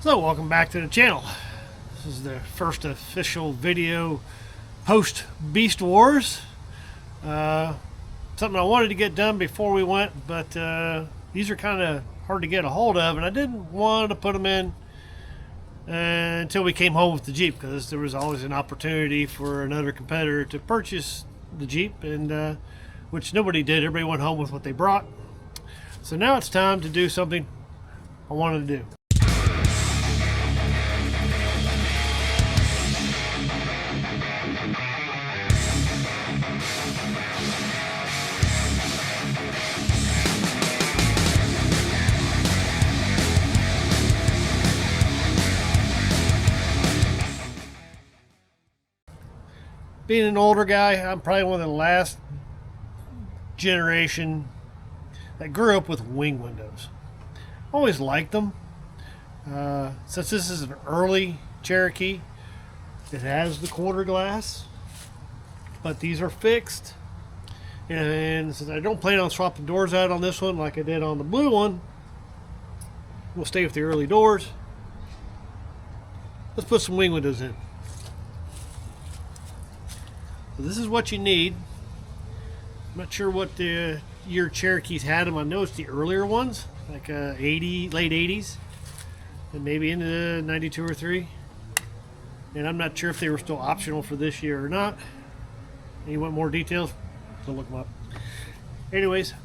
So welcome back to the channel. This is the first official video post Beast Wars. Something I wanted to get done before we went, but these are kind of hard to get a hold of, and I didn't want to put them in until we came home with the Jeep, because there was always an opportunity for another competitor to purchase the Jeep, and which nobody did. Everybody went home with what they brought. So now it's time to do something I wanted to do. Being an older guy, I'm probably one of the last generation that grew up with wing windows. Always liked them. Since this is an early Cherokee, it has the quarter glass, but these are fixed. And since I don't plan on swapping doors out on this one like I did on the blue one, we'll stay with the early doors. Let's put some wing windows in. So this is what you need. I'm not sure what the year Cherokees had them. I know it's the earlier ones, like late 80s, and maybe into 92 or 3. And I'm not sure if they were still optional for this year or not. And you want more details? Go look them up. Anyways,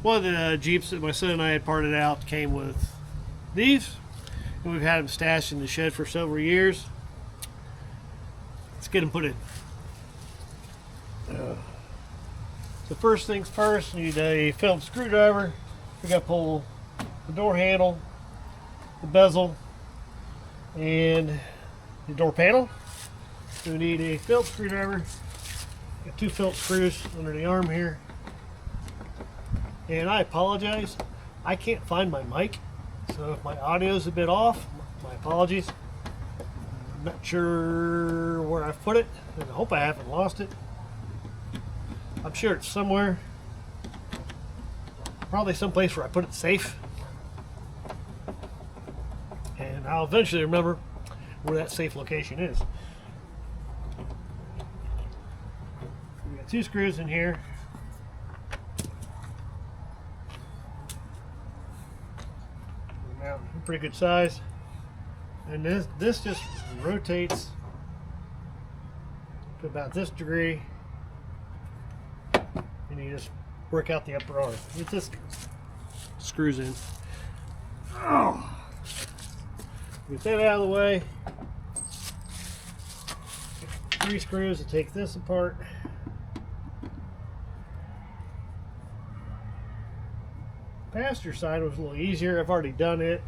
one of the Jeeps that my son and I had parted out came with these, and we've had them stashed in the shed for several years. Let's get them put in. So first things first, you need a Phillips screwdriver. We got to pull the door handle, the bezel, and the door panel. So we need a Phillips screwdriver. Got 2 Phillips screws under the arm here. And I apologize, I can't find my mic, so if my audio is a bit off, my apologies. I'm not sure where I've put it, and I hope I haven't lost it. I'm sure it's somewhere, probably someplace where I put it safe, and I'll eventually remember where that safe location is. We got 2 screws in here. Now, pretty good size, and this just rotates to about this degree. And you just work out the upper arm. It just screws in. Oh. Get that out of the way. 3 screws to take this apart. Passenger side was a little easier. I've already done it.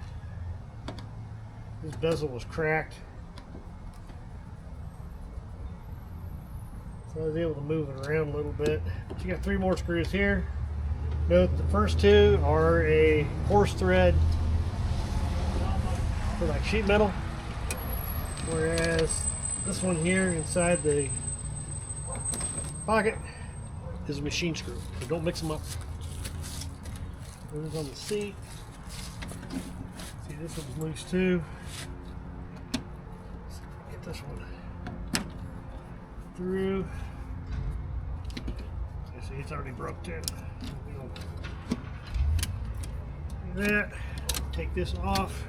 This bezel was cracked, so I was able to move it around a little bit. But you got 3 more screws here. Note the first 2 are a horse thread for like sheet metal, whereas this one here inside the pocket is a machine screw. So don't mix them up. This is on the seat. See, this one's loose too. Let's get this one through. See, it's already broke too. Do that. Take this off.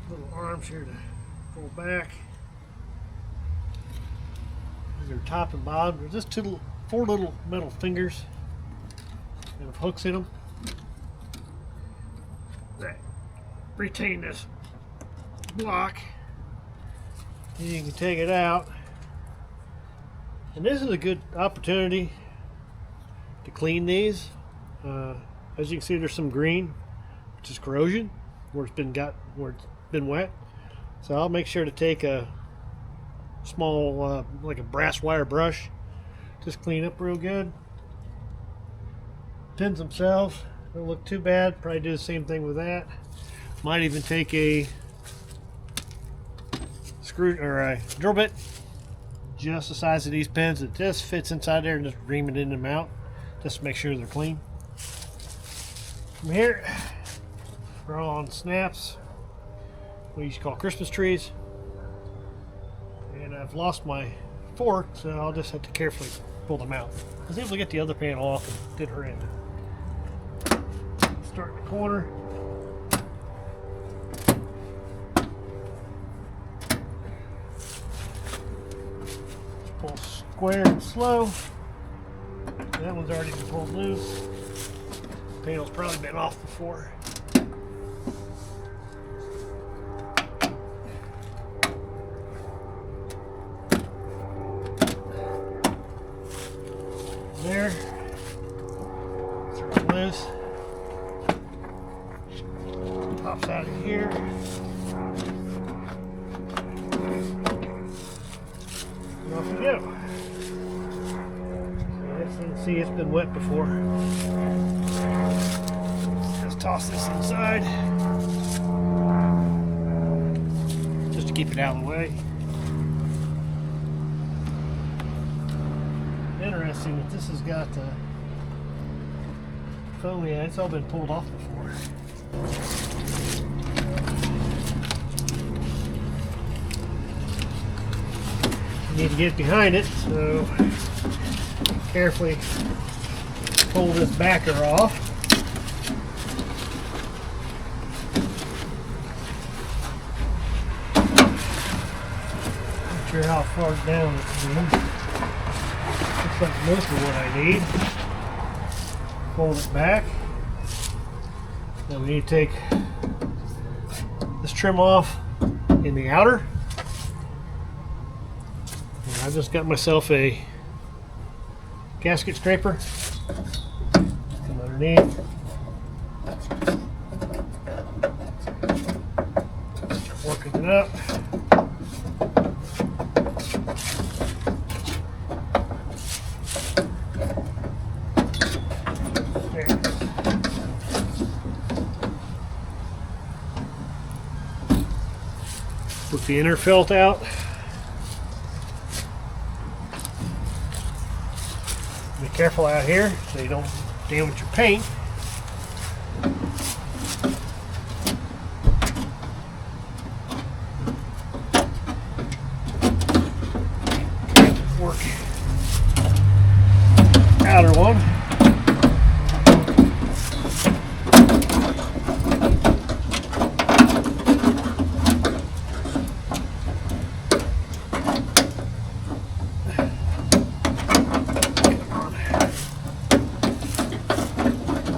Little arms here to pull back. These are top and bottom. There's just 4 little metal fingers and have hooks in them that retain this block. And you can take it out, and this is a good opportunity to clean these. As you can see, there's some green, which is corrosion where it's been wet. So I'll make sure to take a small like a brass wire brush, just clean up real good. Pins themselves don't look too bad. Probably do the same thing with that. Might even take a screw or a drill bit, just the size of these pins. It just fits inside there, and just ream it in and out just to make sure they're clean. From here, we're on snaps, what you used to call Christmas trees. And I've lost my fork, so I'll just have to carefully pull them out. I was able to get the other panel off and did her in. Start in the corner. Pull square and slow. That one's already been pulled loose. The panel's probably been off before. There. Throw it loose. Pops out of here. And off we go. As you can see, it's been wet before. Just toss this inside. Just to keep it out of the way. Interesting that this has got foam. Yeah, it's all been pulled off before. You need to get behind it, so carefully pull this backer off. Not sure how far down it's in. Looks like most of what I need. Fold it back. Now we need to take this trim off in the outer. And I just got myself a gasket scraper. Come underneath. Start working it up. Put the inner felt out. Be careful out here so you don't damage your paint. Work outer one.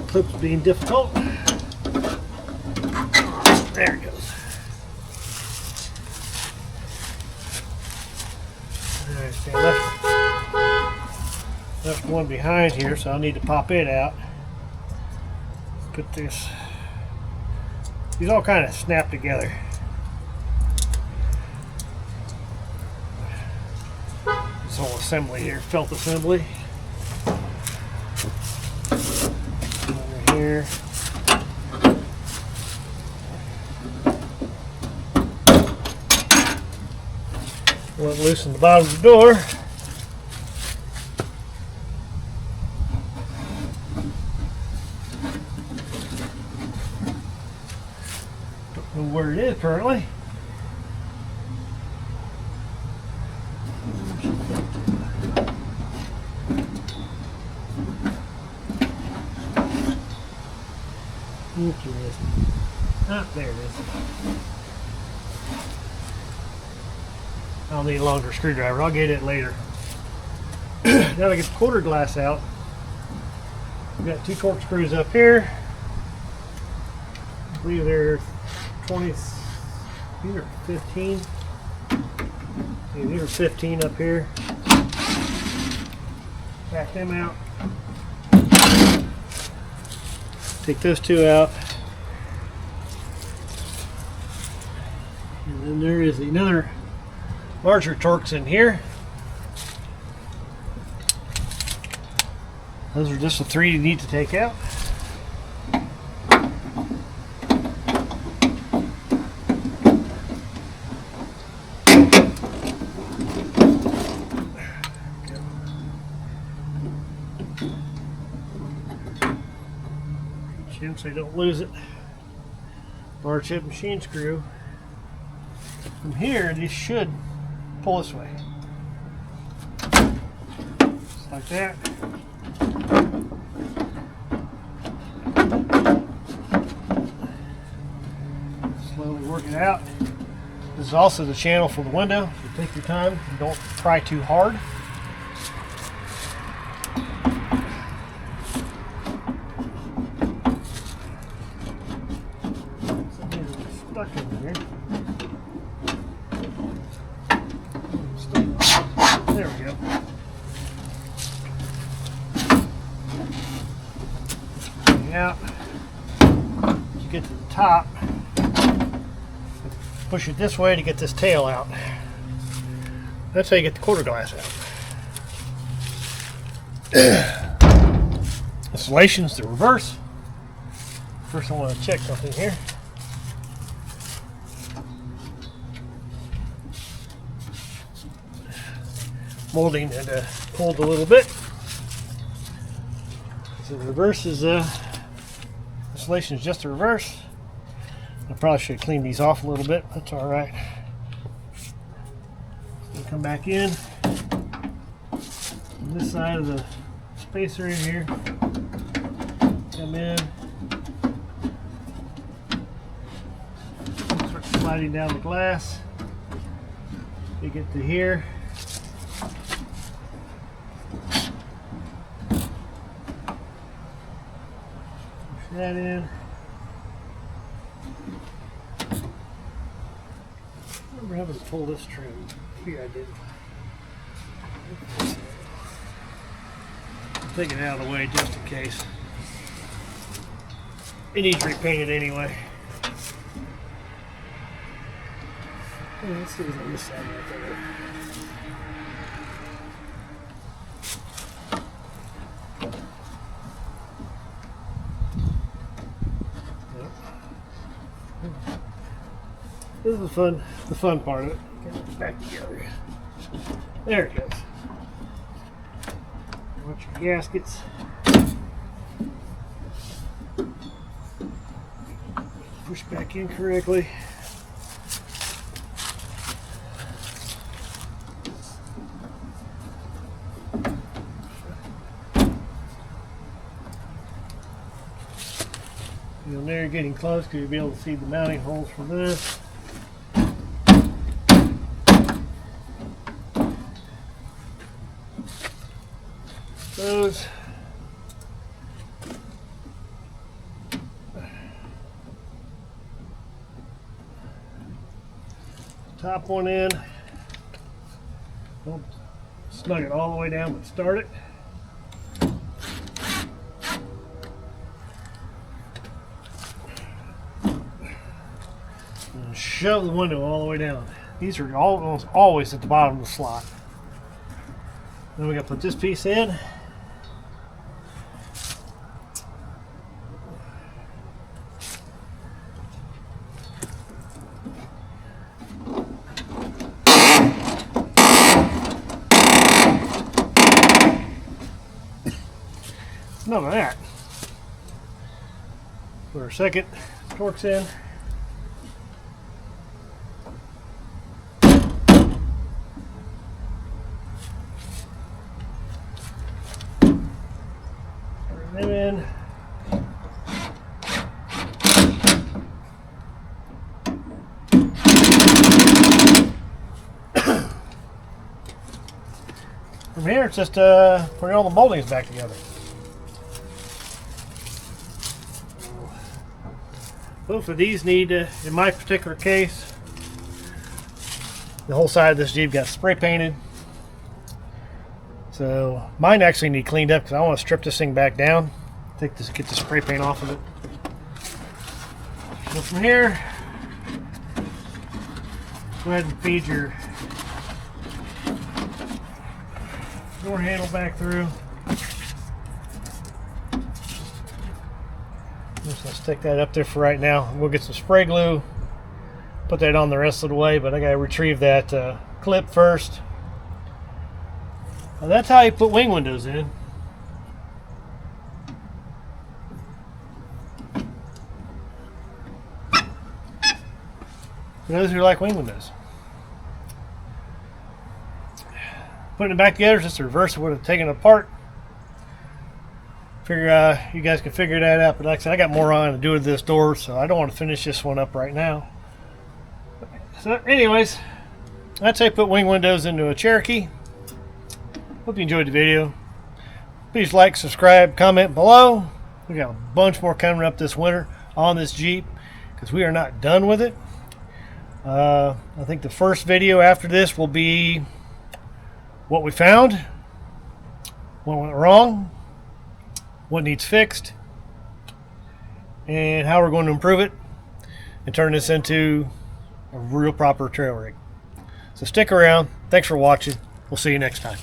Clips being difficult. There it goes. Alright, so left one behind here, so I'll need to pop it out. Put this. These all kind of snap together. This whole assembly here, felt assembly. Here. Won't loosen the bottom of the door. Don't know where it is currently. Ah, there it is. I'll need a longer screwdriver. I'll get it later. Now that I get the quarter glass out, we've got two corkscrews up here. I believe they're 20, these are 15. See, these are 15 up here. Back them out. Take those two out. And then there is another larger Torx in here. Those are just the three you need to take out. in so you don't lose it. Large head machine screw. From here, these should pull this way. Just like that. Slowly work it out. This is also the channel for the window. So take your time and don't pry too hard. Stuck in here. There we go. Out. You get to the top. Push it this way to get this tail out. That's how you get the quarter glass out. Installation's the reverse. First I want to check something here. Molding had pulled a little bit. So the reverse is installation is just the reverse. I probably should clean these off a little bit. That's all right. So come back in. On this side of the spacer in here. Come in. Start sliding down the glass. You get to here. Push that in. I remember having to pull this trim. Here I did. I'll take it out of the way just in case. It needs repainted anyway. Yeah, let's see what's on this side right there. This is the fun part of it. Get it back together. There it goes. Watch your gaskets. Push back in correctly. You'll know you're getting close because you'll be able to see the mounting holes for this. Those. Top one in. Don't snug it all the way down, but start it. And shove the window all the way down. These are almost always at the bottom of the slot. Then we got to put this piece in. None of that. Put our second Torx in. Turn them in. From here, it's just putting all the moldings back together. Both of these need, in my particular case, the whole side of this Jeep got spray painted. So mine actually need cleaned up because I want to strip this thing back down. Get the spray paint off of it. So from here, go ahead and feed your door handle back through. Just gonna stick that up there for right now. We'll get some spray glue, put that on the rest of the way, but I gotta retrieve that clip first. Now that's how you put wing windows in. for those who like wing windows. Putting it back together is just the reverse of what I've taken it apart. Figure you guys can figure that out, but like I said, I got more on to do with this door, so I don't want to finish this one up right now. So anyways, that's how you put wing windows into a Cherokee. Hope you enjoyed the video. Please like, subscribe, comment below. We got a bunch more coming up this winter on this Jeep because we are not done with it. I think the first video after this will be what we found, what went wrong, what needs fixed, and how we're going to improve it and turn this into a real proper trail rig. So stick around. Thanks for watching. We'll see you next time.